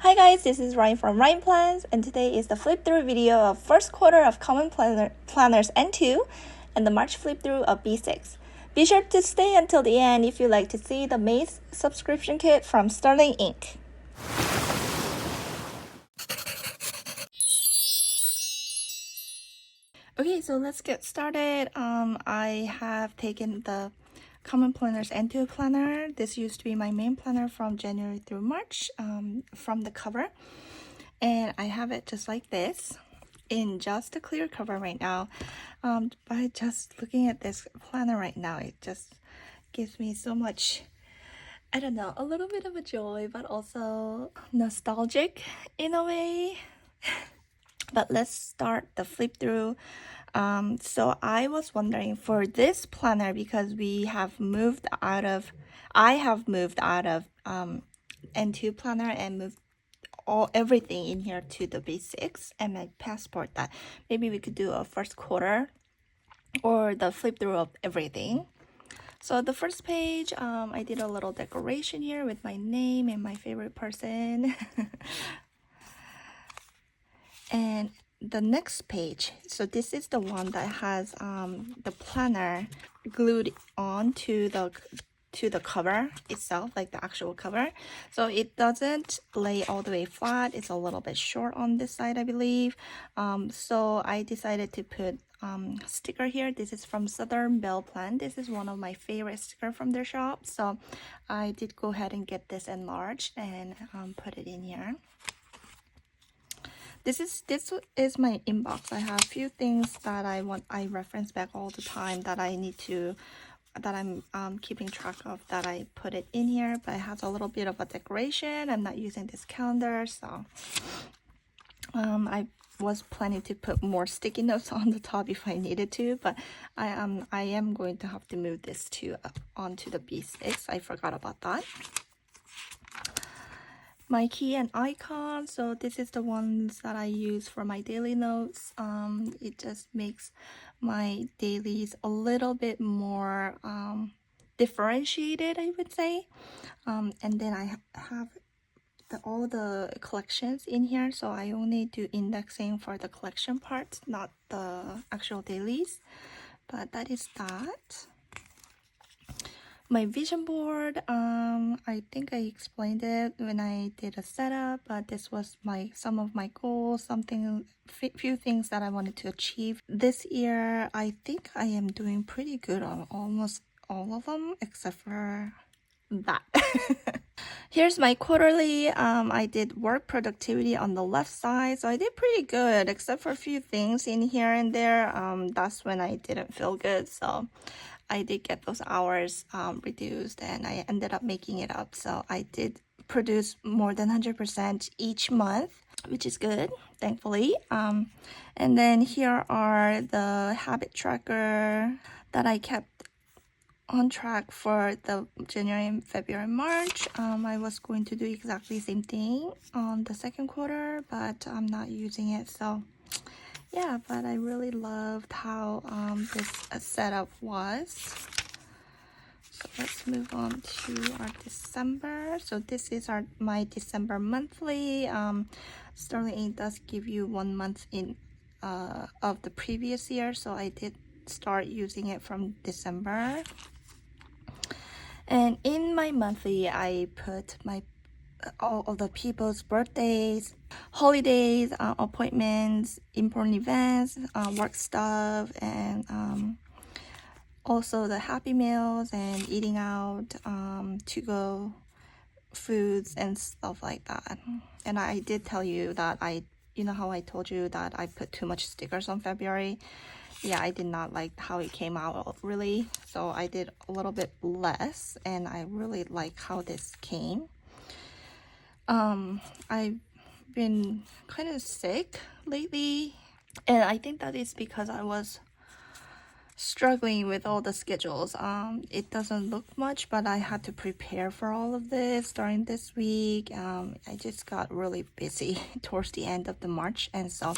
Hi guys, this is Ryan from Ryan Plans, and today is the flip through video of first quarter of Common Planners N2 and the March flip through of B6. Be sure to stay until the end if you'd like to see the Maze subscription kit from Sterling Inc. Okay, so let's get started. I have taken the Common Planners N2 planner. This used to be my main planner from January through March from the cover. And I have it just like this in just a clear cover right now. By just looking at this planner right now, it just gives me so much, I don't know, a little bit of a joy, but also nostalgic in a way. But let's start the flip through. So I was wondering for this planner, because I have moved out of N2 planner and moved everything in here to the B6 and my passport, that maybe we could do a first quarter or the flip through of everything. So the first page, I did a little decoration here with my name and my favorite person. And the next page, so this is the one that has the planner glued on to the cover itself, like the actual cover. So it doesn't lay all the way flat. It's a little bit short on this side, I believe. So I decided to put sticker here. This is from Southern Belle Plan. This is one of my favorite sticker from their shop. So I did go ahead and get this enlarged and put it in here. This is my inbox. I have a few things that I reference back all the time that I'm keeping track of, that I put it in here, but it has a little bit of a decoration. I'm not using this calendar, so I was planning to put more sticky notes on the top if I needed to, but I am going to have to move this onto the B6. I forgot about that. My key and icon, so this is the ones that I use for my daily notes. It just makes my dailies a little bit more differentiated, I would say. And then I have all the collections in here, so I only do indexing for the collection parts, not the actual dailies. But that is that. My vision board, I think I explained it when I did a setup, but this was some of my goals, few things that I wanted to achieve this year. I think I am doing pretty good on almost all of them except for that. Here's my quarterly. I did work productivity on the left side, so I did pretty good except for a few things in here and there. That's when I didn't feel good, so I did get those hours reduced, and I ended up making it up. So I did produce more than 100% each month, which is good, thankfully. And then here are the habit tracker that I kept on track for the January, February, March. I was going to do exactly the same thing on the second quarter, but I'm not using it, so yeah. But I really loved how this setup was. So let's move on to our December. So this is my December monthly. Sterling Inc does give you 1 month of the previous year, so I did start using it from December. And in my monthly, I put all of the people's birthdays, holidays, appointments, important events, work stuff, and also the happy meals and eating out, to-go foods and stuff like that. And I did tell you that you know how I told you that I put too much stickers on February? Yeah, I did not like how it came out, really. So I did a little bit less, and I really like how this came. I've been kind of sick lately, and I think that is because I was struggling with all the schedules. It doesn't look much, but I had to prepare for all of this during this week. I just got really busy towards the end of the March, and so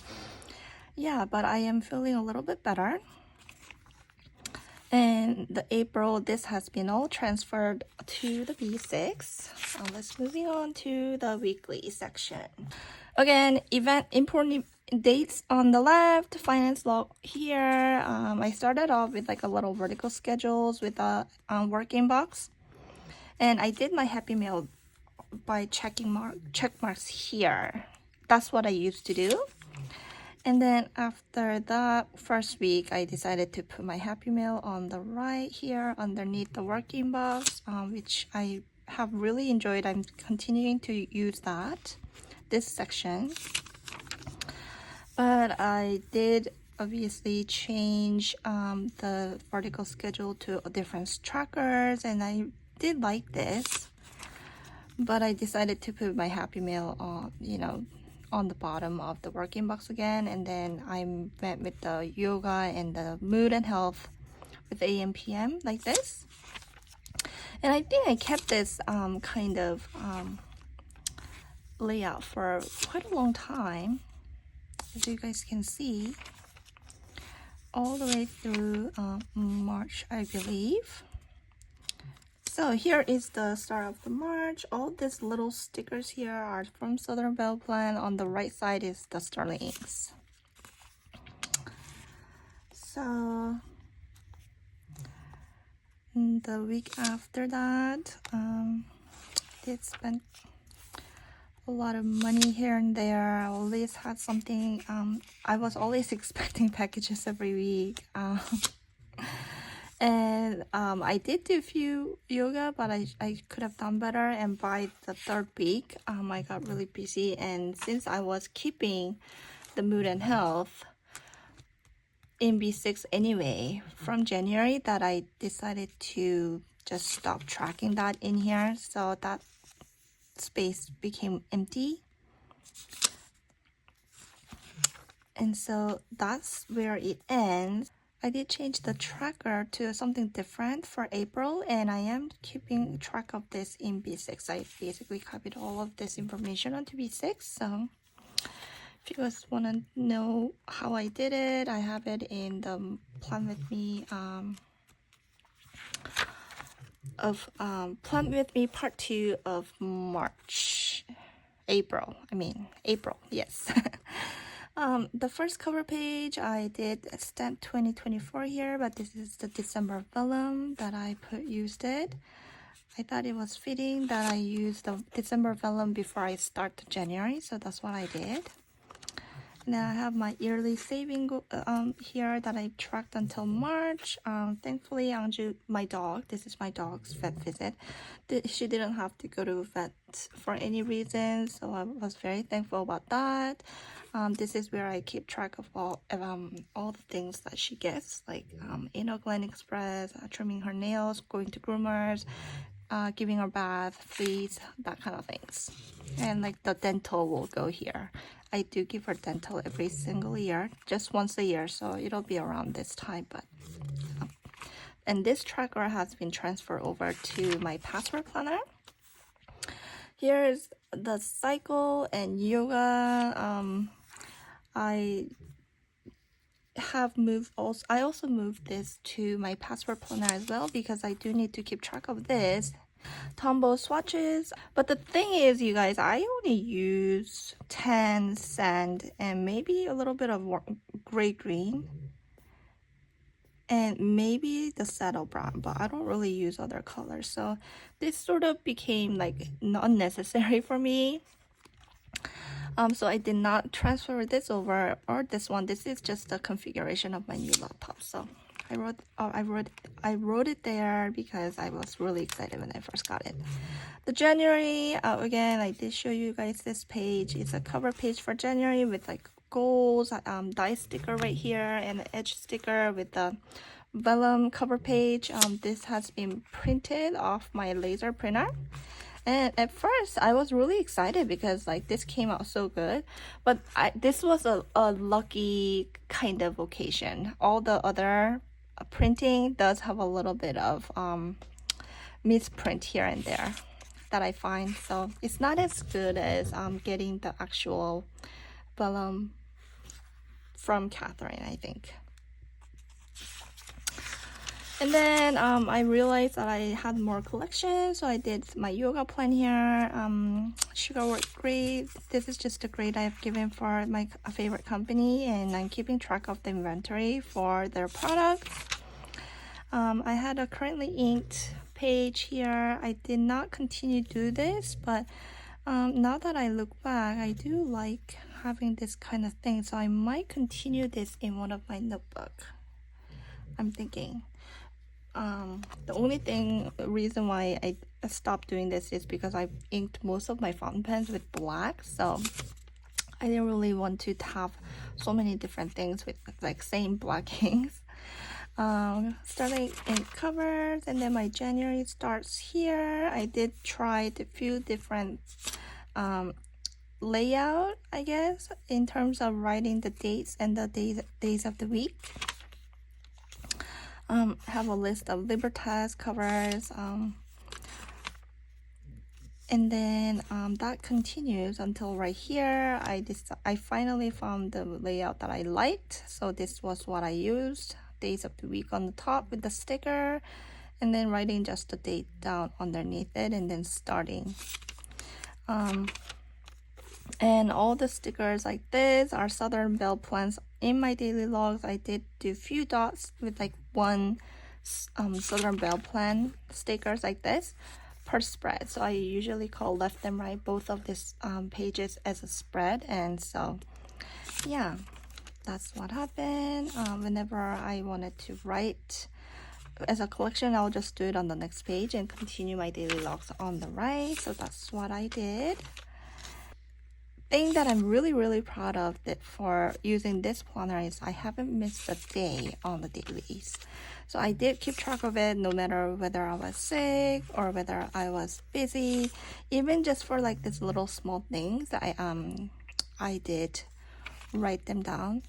yeah, but I am feeling a little bit better. And the April, this has been all transferred to the B6. Let's moving on to the weekly section. Again, event important dates on the left, finance log here. I started off with like a little vertical schedules with a working box. And I did my Happy Mail by check marks here. That's what I used to do. And then after that first week, I decided to put my Happy Mail on the right here underneath the working box, which I have really enjoyed. I'm continuing to use this section. But I did obviously change the vertical schedule to different trackers, and I did like this. But I decided to put my Happy Mail on, on the bottom of the working box again, and then I went with the yoga and the mood and health with AM PM like this. And I think I kept this kind of layout for quite a long time, as you guys can see, all the way through March, I believe. So here is the start of the March. All these little stickers here are from Southern Belle Plan. On the right side is the Sterling Inks. So the week after that, did spend a lot of money here and there. I always had something. I was always expecting packages every week. And I did do a few yoga, but I could have done better. And by the third week, I got really busy. And since I was keeping the mood and health in B6 anyway from January, that I decided to just stop tracking that in here. So that space became empty. And so that's where it ends. I did change the tracker to something different for April, and I am keeping track of this in B6. I basically copied all of this information onto B6. So if you guys want to know how I did it, I have it in the Plan With Me Plan With Me Part 2 of April, yes. The first cover page, I did stamp 2024 here, but this is the December vellum that I used it. I thought it was fitting that I used the December vellum before I start the January, so that's what I did. And then I have my yearly saving here that I tracked until March. Thankfully, Anju, my dog, this is my dog's vet visit. She didn't have to go to vet for any reason, so I was very thankful about that. This is where I keep track of all the things that she gets, like anal gland express, trimming her nails, going to groomers, giving her bath, fleas, that kind of things. And like the dental will go here. I do give her dental every single year, just once a year, so it'll be around this time. But and this tracker has been transferred over to my password planner. Here's the cycle and yoga. I also moved this to my password planner as well, because I do need to keep track of this. Tombow swatches. But the thing is, you guys, I only use tan, sand, and maybe a little bit of gray green, and maybe the saddle brown, but I don't really use other colors. So this sort of became like unnecessary for me. So I did not transfer this over, or this one. This is just the configuration of my new laptop. So I wrote it there because I was really excited when I first got it. The January, again, I did show you guys this page. It's a cover page for January with like goals, die sticker right here, and an edge sticker with the vellum cover page. This has been printed off my laser printer. And at first, I was really excited because like this came out so good, but this was a lucky kind of occasion. All the other printing does have a little bit of misprint here and there that I find, so it's not as good as getting the actual vellum from Catherine, I think. And then I realized that I had more collections, so I did my yoga plan here. Sugarwork grade. This is just a grade I've given for my favorite company, and I'm keeping track of the inventory for their products. I had a currently inked page here. I did not continue to do this, but now that I look back, I do like having this kind of thing, so I might continue this in one of my notebooks. I'm thinking. The only reason why I stopped doing this is because I inked most of my fountain pens with black, so I didn't really want to have so many different things with like same black inks. Starting ink covers, and then my January starts here. I did try a few different layout, I guess, in terms of writing the dates and the days of the week. Have a list of Libertas covers, and then that continues until right here. I finally found the layout that I liked, so this was what I used. Days of the week on the top with the sticker, and then writing just the date down underneath it, and then starting. And all the stickers like this are Southern Belle plans. In my daily logs, I did do a few dots with like one Southern Belle plan stickers like this per spread. So I usually call left and right both of these pages as a spread. And so yeah, that's what happened. Whenever I wanted to write as a collection, I'll just do it on the next page and continue my daily logs on the right. So that's what I did. Thing that I'm really proud of that for using this planner is I haven't missed a day on the dailies. So I did keep track of it no matter whether I was sick or whether I was busy. Even just for like this little small things, I did write them down.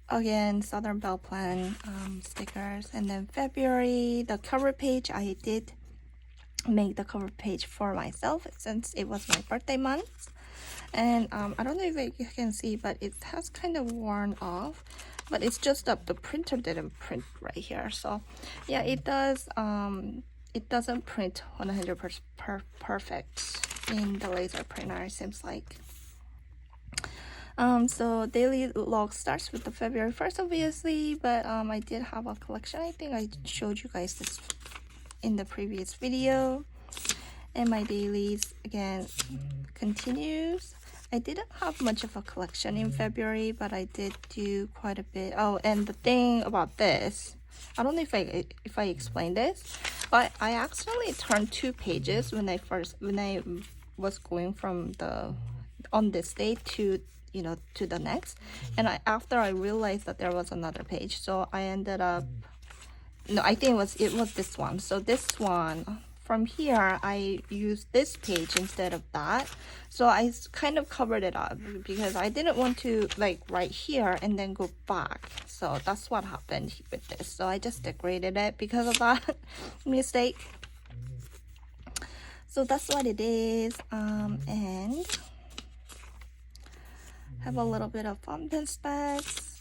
Again, Southern Belle Plan stickers. And then February, the cover page, I did make the cover page for myself since it was my birthday month. And I don't know if you can see, but it has kind of worn off, but it's just that the printer didn't print right here. So yeah, it doesn't print 100% perfect in the laser printer, it seems like. So daily log starts with the February 1st, obviously, but I did have a collection. I think I showed you guys this in the previous video. And my dailies again continues. I didn't have much of a collection in February, but I did do quite a bit. Oh, and the thing about this, I don't know if I explained this, but I accidentally turned 2 pages when I was going from on this day to to the next, and after I realized that there was another page, so I ended up, no, I think it was this one. So this one from here, I used this page instead of that. So I kind of covered it up because I didn't want to like write here and then go back. So that's what happened with this. So I just decorated it because of that mistake. So that's what it is. And have a little bit of fountain specs.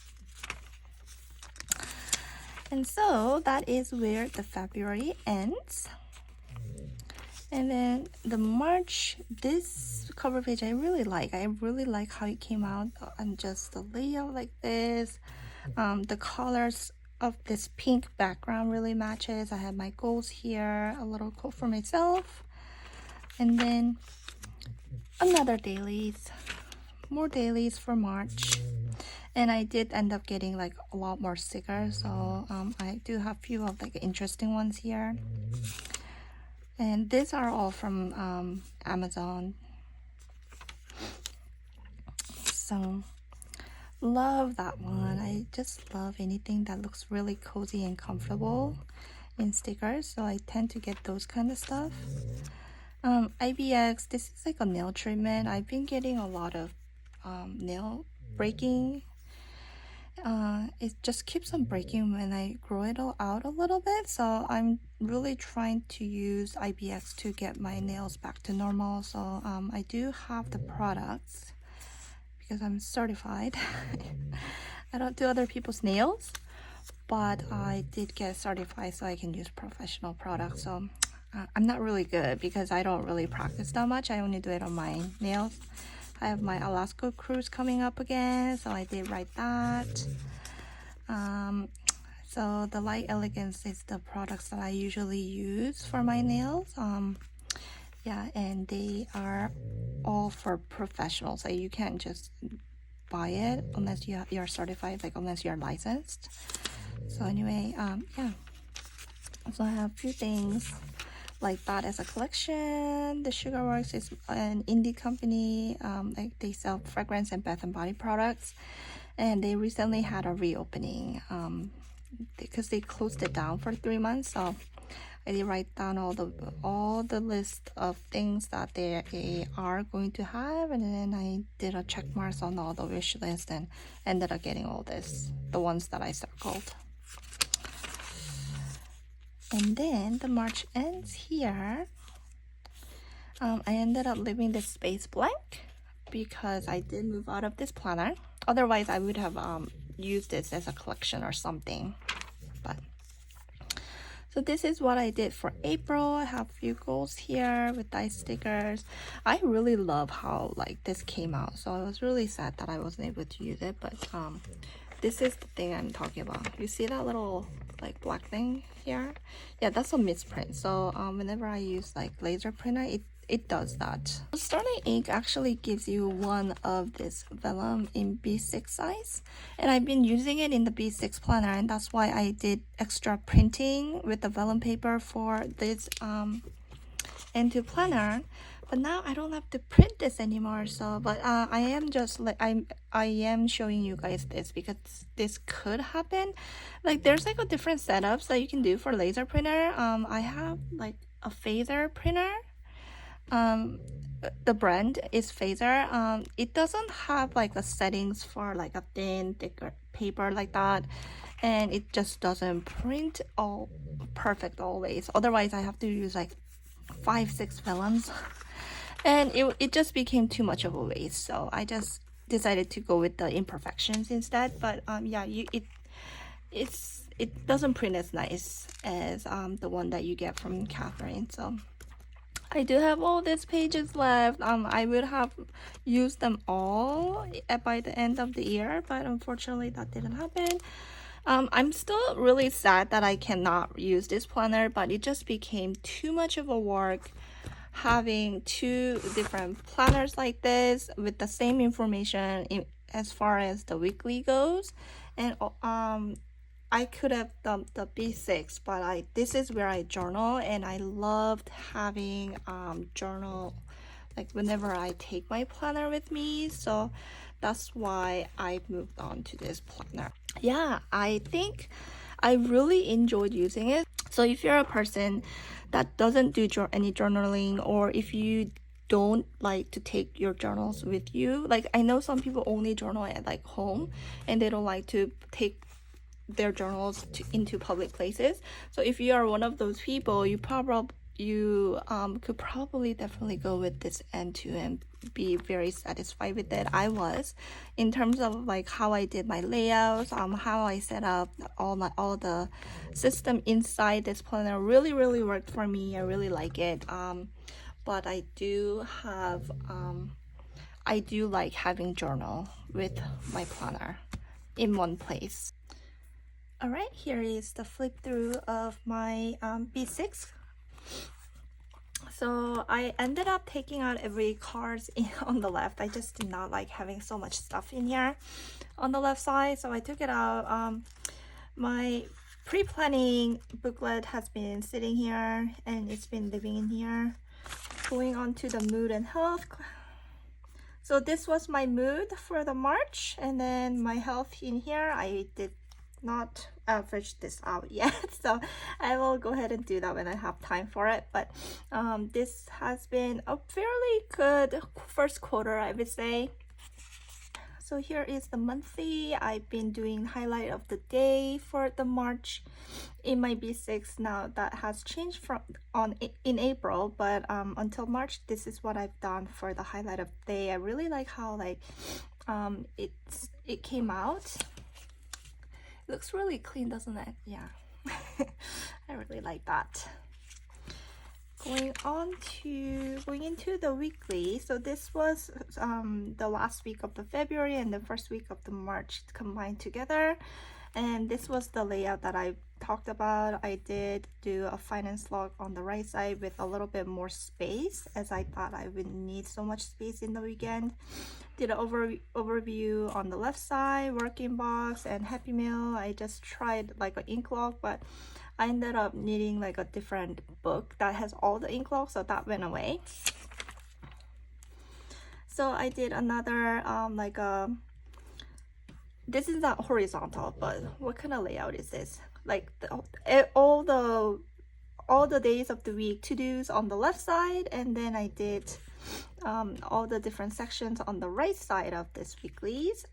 And so that is where the February ends. And then the March, this cover page I really like. I really like how it came out and just the layout like this. The colors of this pink background really matches. I have my goals here, a little quote for myself. And then another dailies, more dailies for March. And I did end up getting like a lot more stickers, so I do have a few of like interesting ones here. And these are all from Amazon. So love that one. I just love anything that looks really cozy and comfortable in stickers, so I tend to get those kind of stuff. IBX, this is like a nail treatment. I've been getting a lot of nail breaking. It just keeps on breaking when I grow it all out a little bit, so I'm really trying to use IBX to get my nails back to normal. So I do have the products because I'm certified. I don't do other people's nails, but I did get certified so I can use professional products. So I'm not really good because I don't really practice that much. I only do it on my nails. I have my Alaska cruise coming up again, so I did write that. So the Light Elegance is the products that I usually use for my nails. Yeah, and they are all for professionals. So you can't just buy it unless you're certified, like unless you're licensed. So anyway, yeah. So I have a few things like that as a collection. The Sugarworks is an indie company. Like they sell fragrance and bath and body products, and they recently had a reopening because they closed it down for 3 months. So I did write down all the list of things that they are going to have, and then I did a check marks on all the wish list and ended up getting all this, the ones that I circled. And then the March ends here. I ended up leaving this space blank because I did move out of this planner. Otherwise, I would have used this as a collection or something. But so this is what I did for April. I have a few goals here with dice stickers. I really love how like this came out. So I was really sad that I wasn't able to use it. But this is the thing I'm talking about. You see that little like black thing here? Yeah, that's a misprint. So whenever I use like laser printer, it does that. Sterling ink actually gives you one of this vellum in B6 size, and I've been using it in the B6 planner, and that's why I did extra printing with the vellum paper for this N2 planner. But now I don't have to print this anymore. So but I am just like I am showing you guys this because this could happen. Like there's like a different setups that you can do for laser printer. I have like a phaser printer. The brand is phaser. It doesn't have like a settings for like a thin thicker paper like that, and it just doesn't print all perfect always. Otherwise I have to use like 5-6 vellums and it just became too much of a waste. So I just decided to go with the imperfections instead. But yeah, it doesn't print as nice as the one that you get from Catherine. So I do have all these pages left. I would have used them all by the end of the year, but unfortunately that didn't happen. I'm still really sad that I cannot use this planner, but it just became too much of a work having 2 different planners like this with the same information as far as the weekly goes. And I could have done the B6, but this is where I journal, and I loved having journal like whenever I take my planner with me. So that's why I moved on to this planner. Yeah, I think I really enjoyed using it. So if you're a person that doesn't do any journaling, or if you don't like to take your journals with you, like I know some people only journal at like home and they don't like to take their journals into public places. So if you are one of those people, you could probably definitely go with this N2 and be very satisfied with it. I was, in terms of like how I did my layouts, how I set up all the system inside this planner really worked for me. I really like it. But I do like having journal with my planner in one place. All right, here is the flip through of my B6. So I ended up taking out every card on the left. I just did not like having so much stuff in here on the left side, so I took it out. My pre-planning booklet has been sitting here and it's been living in here. Going on to the mood and health. So this was my mood for the March, and then my health in here. I did not average this out yet, so I will go ahead and do that when I have time for it. But this has been a fairly good first quarter, I would say. So here is the monthly. I've been doing highlight of the day for the March in my B6. Now that has changed in April, but until March, this is what I've done for the highlight of the day. I really like how like it came out. Looks really clean, doesn't it? Yeah. I really like that. Going into the weekly. So this was the last week of the February and the first week of the March combined together. And this was the layout that I talked about. I did do a finance log on the right side with a little bit more space, as I thought I would need so much space in the weekend. Did an overview on the left side, working box and Happy Meal. I just tried like an ink log, but I ended up needing like a different book that has all the ink logs, so that went away. So I did another this is not horizontal, but what kind of layout is this? Like all the days of the week to-dos on the left side, and then I did all the different sections on the right side of this weeklies.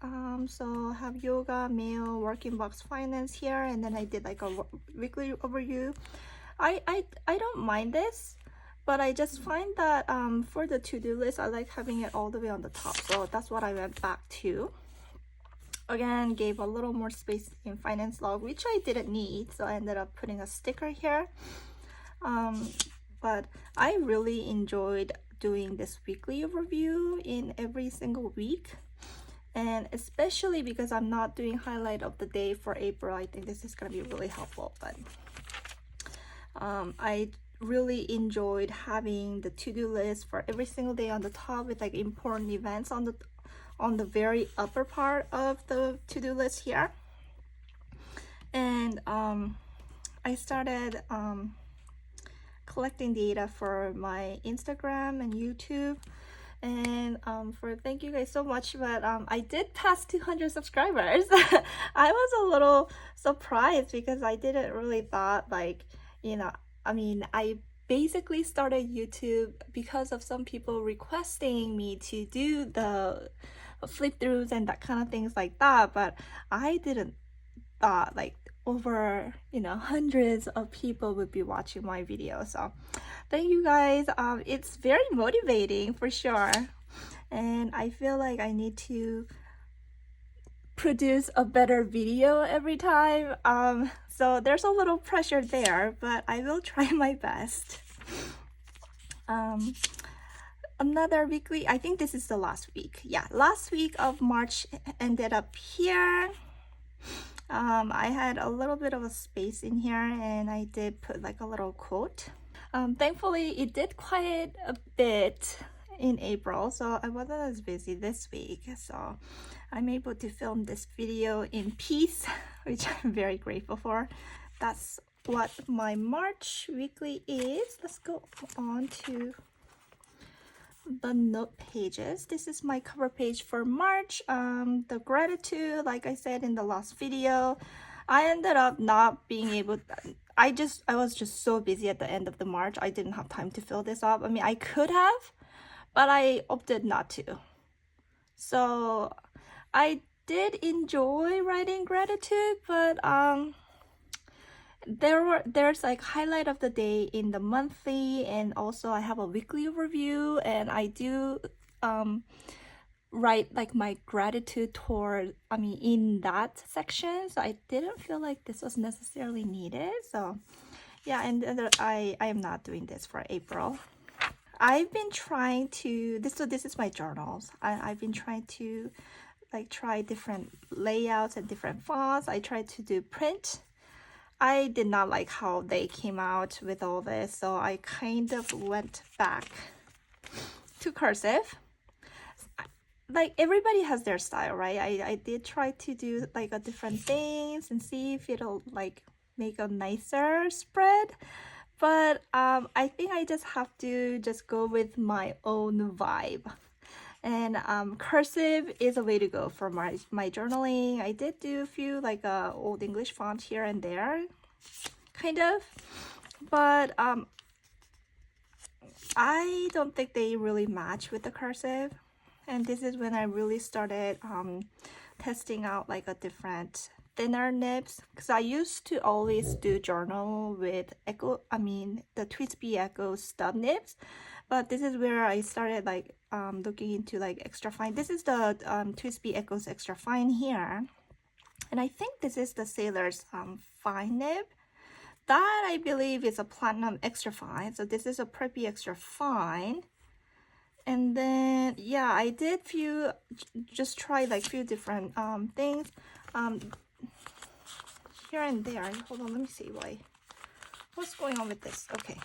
So have yoga, meal, working box, finance here, and then I did like a weekly overview. I don't mind this, but I just find that for the to-do list, I like having it all the way on the top, so that's what I went back to. Again, gave a little more space in finance log, which I didn't need, so I ended up putting a sticker here. But I really enjoyed doing this weekly overview in every single week, and especially because I'm not doing highlight of the day for April, I think this is going to be really helpful. But I really enjoyed having the to-do list for every single day on the top with like important events on the very upper part of the to-do list here. And I started collecting data for my Instagram and YouTube, and thank you guys so much. But I did pass 200 subscribers. I was a little surprised because I didn't really thought, like, you know, I mean, I basically started YouTube because of some people requesting me to do the flip throughs and that kind of things like that, but I didn't thought like over hundreds of people would be watching my video. So thank you guys. It's very motivating for sure, and I feel like I need to produce a better video every time. So there's a little pressure there, but I will try my best. Another weekly, I think this is the last week. Yeah, last week of March ended up here. I had a little bit of a space in here, and I did put like a little quote. Thankfully, it did quiet a bit in April, so I wasn't as busy this week. So I'm able to film this video in peace, which I'm very grateful for. That's what my March weekly is. Let's go on to the note pages. This is my cover page for March. The gratitude, like I said in the last video, I ended up not being able to, I was just so busy at the end of the March. I didn't have time to fill this up. I mean, I could have, but I opted not to. So I did enjoy writing gratitude, but there's like highlight of the day in the monthly, and also I have a weekly overview, and I do write like my gratitude toward, I mean, in that section. So I didn't feel like this was necessarily needed. So yeah, and I am not doing this for April. I've been trying to this is my journals. I've been trying to like try different layouts and different fonts. I tried to do print. I did not like how they came out with all this, so I kind of went back to cursive. Like everybody has their style, right? I did try to do like a different things and see if it'll like make a nicer spread, but I think I just have to just go with my own vibe. And cursive is a way to go for my journaling. I did do a few like old English font here and there, kind of, but I don't think they really match with the cursive. And this is when I really started testing out like a different thinner nibs, because I used to always do journal with the TWSBI Echo stub nibs, but this is where I started like looking into like extra fine. This is the TWSBI Echo's extra fine here, And I think this is the Sailor's fine nib. That I believe is a platinum extra fine. So this is a preppy extra fine. And then yeah, I did just try like few different things here and there. Hold on, let me see what's going on with this. Okay,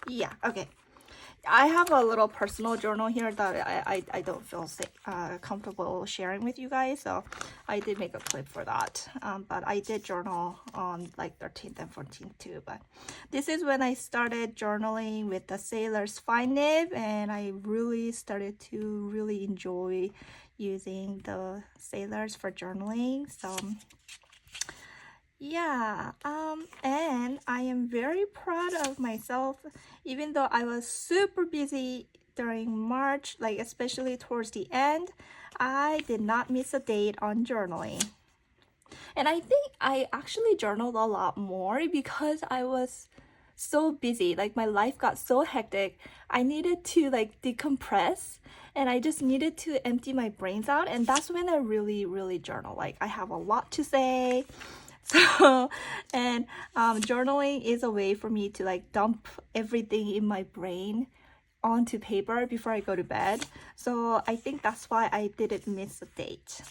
yeah, okay. I have a little personal journal here that I don't feel comfortable sharing with you guys, so I did make a clip for that. But I did journal on like 13th and 14th too. But this is when I started journaling with the Sailor's fine nib, and I really started to really enjoy using the Sailors for journaling. So yeah, and I am very proud of myself, even though I was super busy during March, like especially towards the end, I did not miss a date on journaling. And I think I actually journaled a lot more because I was so busy. Like my life got so hectic. I needed to like decompress, and I just needed to empty my brains out. And that's when I really, really journal. Like I have a lot to say. So, and journaling is a way for me to like dump everything in my brain onto paper before I go to bed. So I think that's why I didn't miss a date.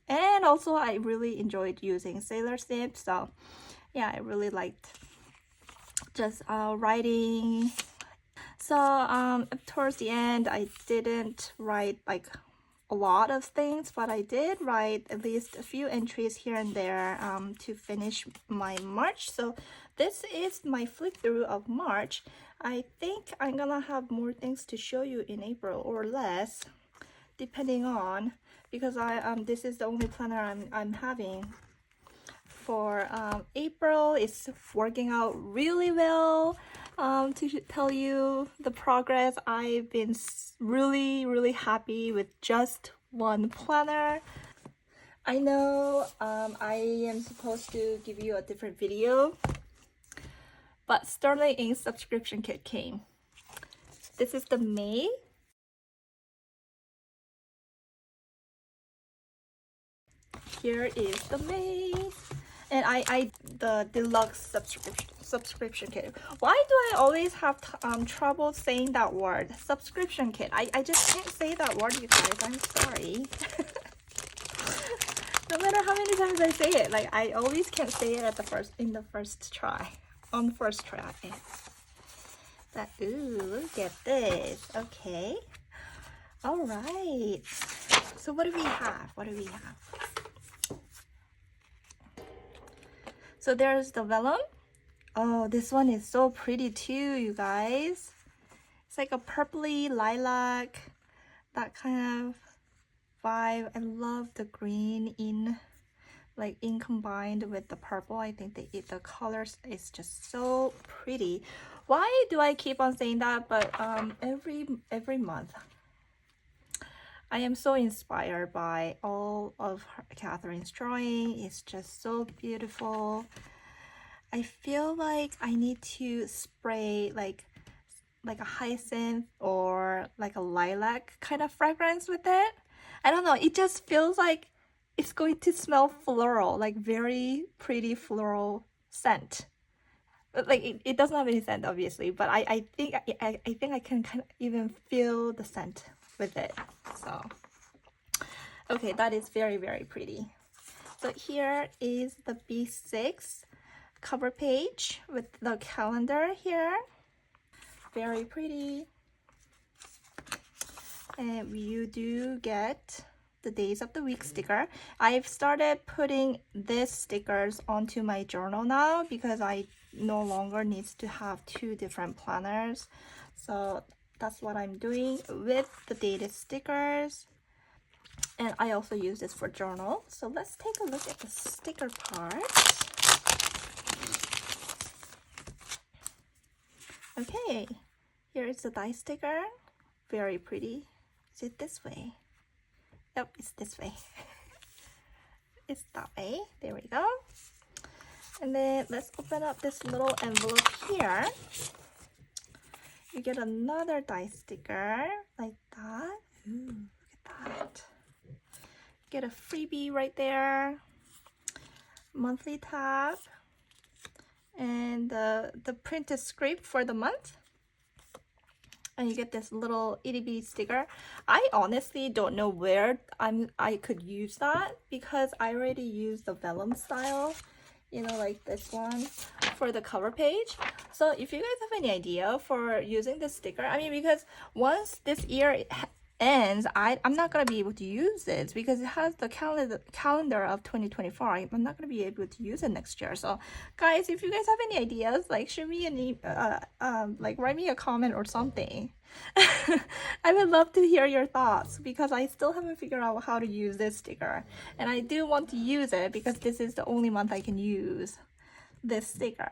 And also I really enjoyed using Sailor's nib. So yeah, I really liked just writing. So towards the end, I didn't write like a lot of things, but I did write at least a few entries here and there to finish my March. So this is my flip through of March. I think I'm gonna have more things to show you in April or less, depending on, because this is the only planner I'm having for April. It's working out really well. To tell you the progress, I've been really, really happy with just one planner. I know I am supposed to give you a different video, but Sterling Ink subscription kit came. This is the May. Here is the May. And the Deluxe subscription kit. Why do I always have trouble saying that word? Subscription kit. I just can't say that word, you guys. I'm sorry. No matter how many times I say it, like I always can't say it in the first try. On the first try. Ooh, look at this. Okay. All right. So what do we have? What do we have? So there's the vellum. Oh, this one is so pretty too, you guys. It's like a purpley lilac, that kind of vibe. I love the green in combined with the purple. I think the colors is just so pretty. Why do I keep on saying that? But every month, I am so inspired by all of Catherine's drawing. It's just so beautiful. I feel like I need to spray like a hyacinth or like a lilac kind of fragrance with it. I don't know, it just feels like it's going to smell floral, like very pretty floral scent. Like it doesn't have any scent obviously, but I think I can kind of even feel the scent with it. So okay, that is very, very pretty. So here is the B6 cover page with the calendar here. Very pretty. And you do get the days of the week sticker. I've started putting these stickers onto my journal now because I no longer need to have two different planners. So that's what I'm doing with the dated stickers. And I also use this for journal. So let's take a look at the sticker part. Okay, here is the die sticker. Very pretty. Is it this way? Yep, it's this way. It's that way. There we go. And then let's open up this little envelope here. You get another die sticker like that. Ooh, look at that. get a freebie right there, monthly tab, and the printed script for the month. And you get this little itty bitty sticker. I honestly don't know where I could use that because I already used the vellum style, you know, like this one for the cover page. So if you guys have any idea for using this sticker, I mean, because once this year ends, I'm not gonna be able to use it because it has the calendar of 2024. I'm not gonna be able to use it next year. So guys, if you guys have any ideas, like shoot me like write me a comment or something. I would love to hear your thoughts because I still haven't figured out how to use this sticker, and I do want to use it because this is the only month I can use this sticker.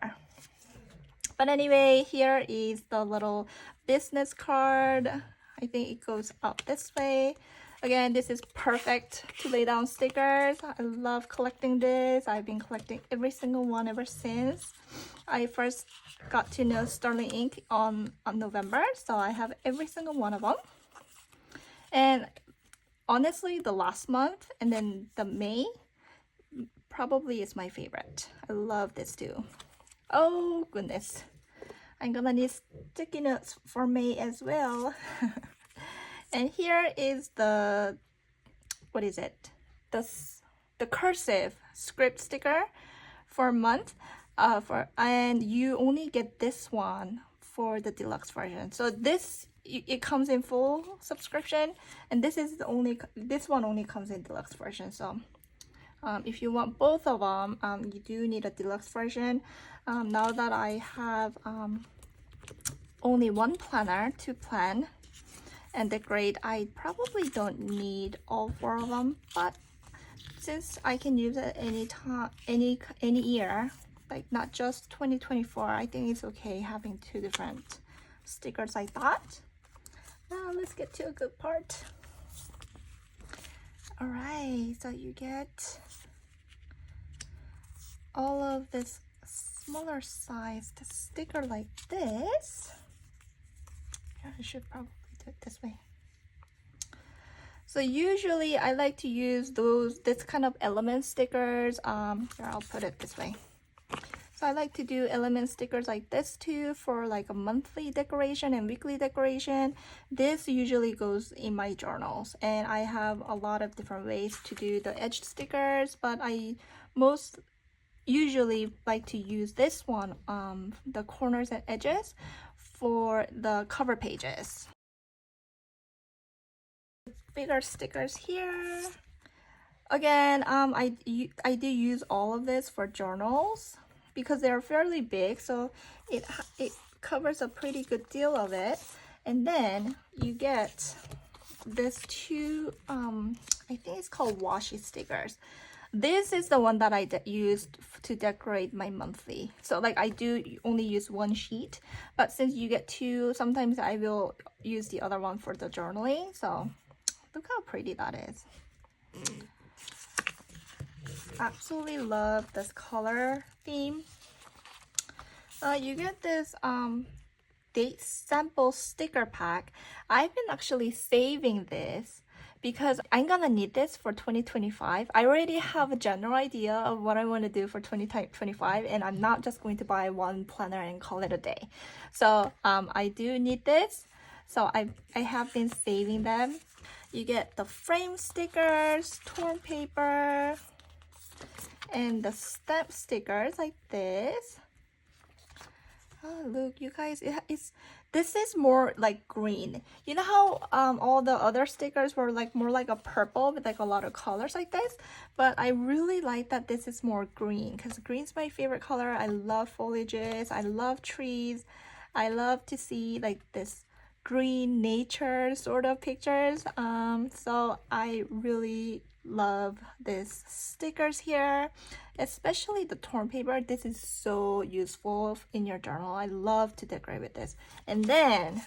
But anyway, here is the little business card. I think it goes up this way. Again, this is perfect to lay down stickers. I love collecting this. I've been collecting every single one ever since I first got to know Sterling Ink on November. So I have every single one of them. And honestly, the last month and then the May probably is my favorite. I love this too. Oh goodness. I'm gonna need sticky notes for May as well. And here is the, what is it? The cursive script sticker for month. And you only get this one for the deluxe version. So this, it comes in full subscription, and this one only comes in deluxe version. So if you want both of them, you do need a deluxe version. Now that I have only one planner to plan and decorate, I probably don't need all 4 of them, but since I can use it any time, any year, like not just 2024, I think it's okay having 2 different stickers like that. Now let's get to a good part. All right, so you get all of this smaller sized sticker like this. Yeah, I should probably do it this way. So usually I like to use this kind of element stickers. Here, I'll put it this way. So I like to do element stickers like this too for like a monthly decoration and weekly decoration. This usually goes in my journals, and I have a lot of different ways to do the edge stickers, but I most usually like to use this one, the corners and edges, for the cover pages. Bigger stickers here. Again, I do use all of this for journals because they're fairly big, so it covers a pretty good deal of it. And then you get this 2 I think it's called washi stickers. This is the one that I used to decorate my monthly. So like I do only use 1 sheet, but since you get 2, sometimes I will use the other one for the journaling. So look how pretty that is. Absolutely love this color theme. You get this date sample sticker pack. I've been actually saving this because I'm gonna need this for 2025. I already have a general idea of what I want to do for 2025, and I'm not just going to buy 1 planner and call it a day. So I do need this, so I have been saving them. You get the frame stickers, torn paper, and the stamp stickers like this. Oh, look, you guys, this is more like green. You know how all the other stickers were like more like a purple with like a lot of colors like this, but I really like that this is more green because green's my favorite color. I love foliages, I love trees, I love to see like this green nature sort of pictures. So I really love these stickers here, especially the torn paper. This is so useful in your journal. I love to decorate with this. And then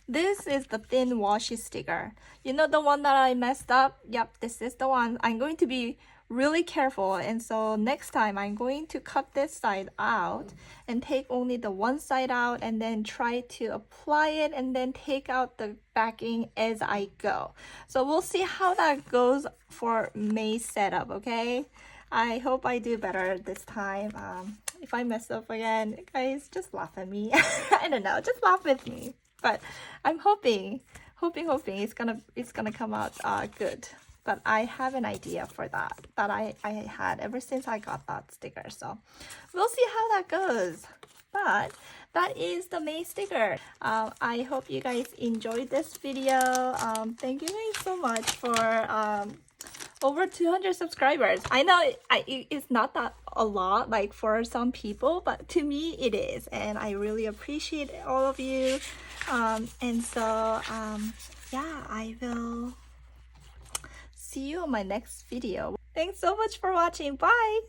this is the thin washi sticker. You know the one that I messed up? Yep, this is the one. I'm going to be really careful. And so next time I'm going to cut this side out and take only the one side out and then try to apply it and then take out the backing as I go. So we'll see how that goes for May setup, okay? I hope I do better this time. If I mess up again, guys, just laugh at me. I don't know, just laugh with me. But I'm hoping it's gonna come out good. But I have an idea for that I had ever since I got that sticker. So we'll see how that goes. But that is the May sticker. I hope you guys enjoyed this video. Thank you guys so much for over 200 subscribers. I know it's not that a lot like for some people, but to me it is, and I really appreciate all of you. And so yeah, I will see you on my next video. Thanks so much for watching. Bye.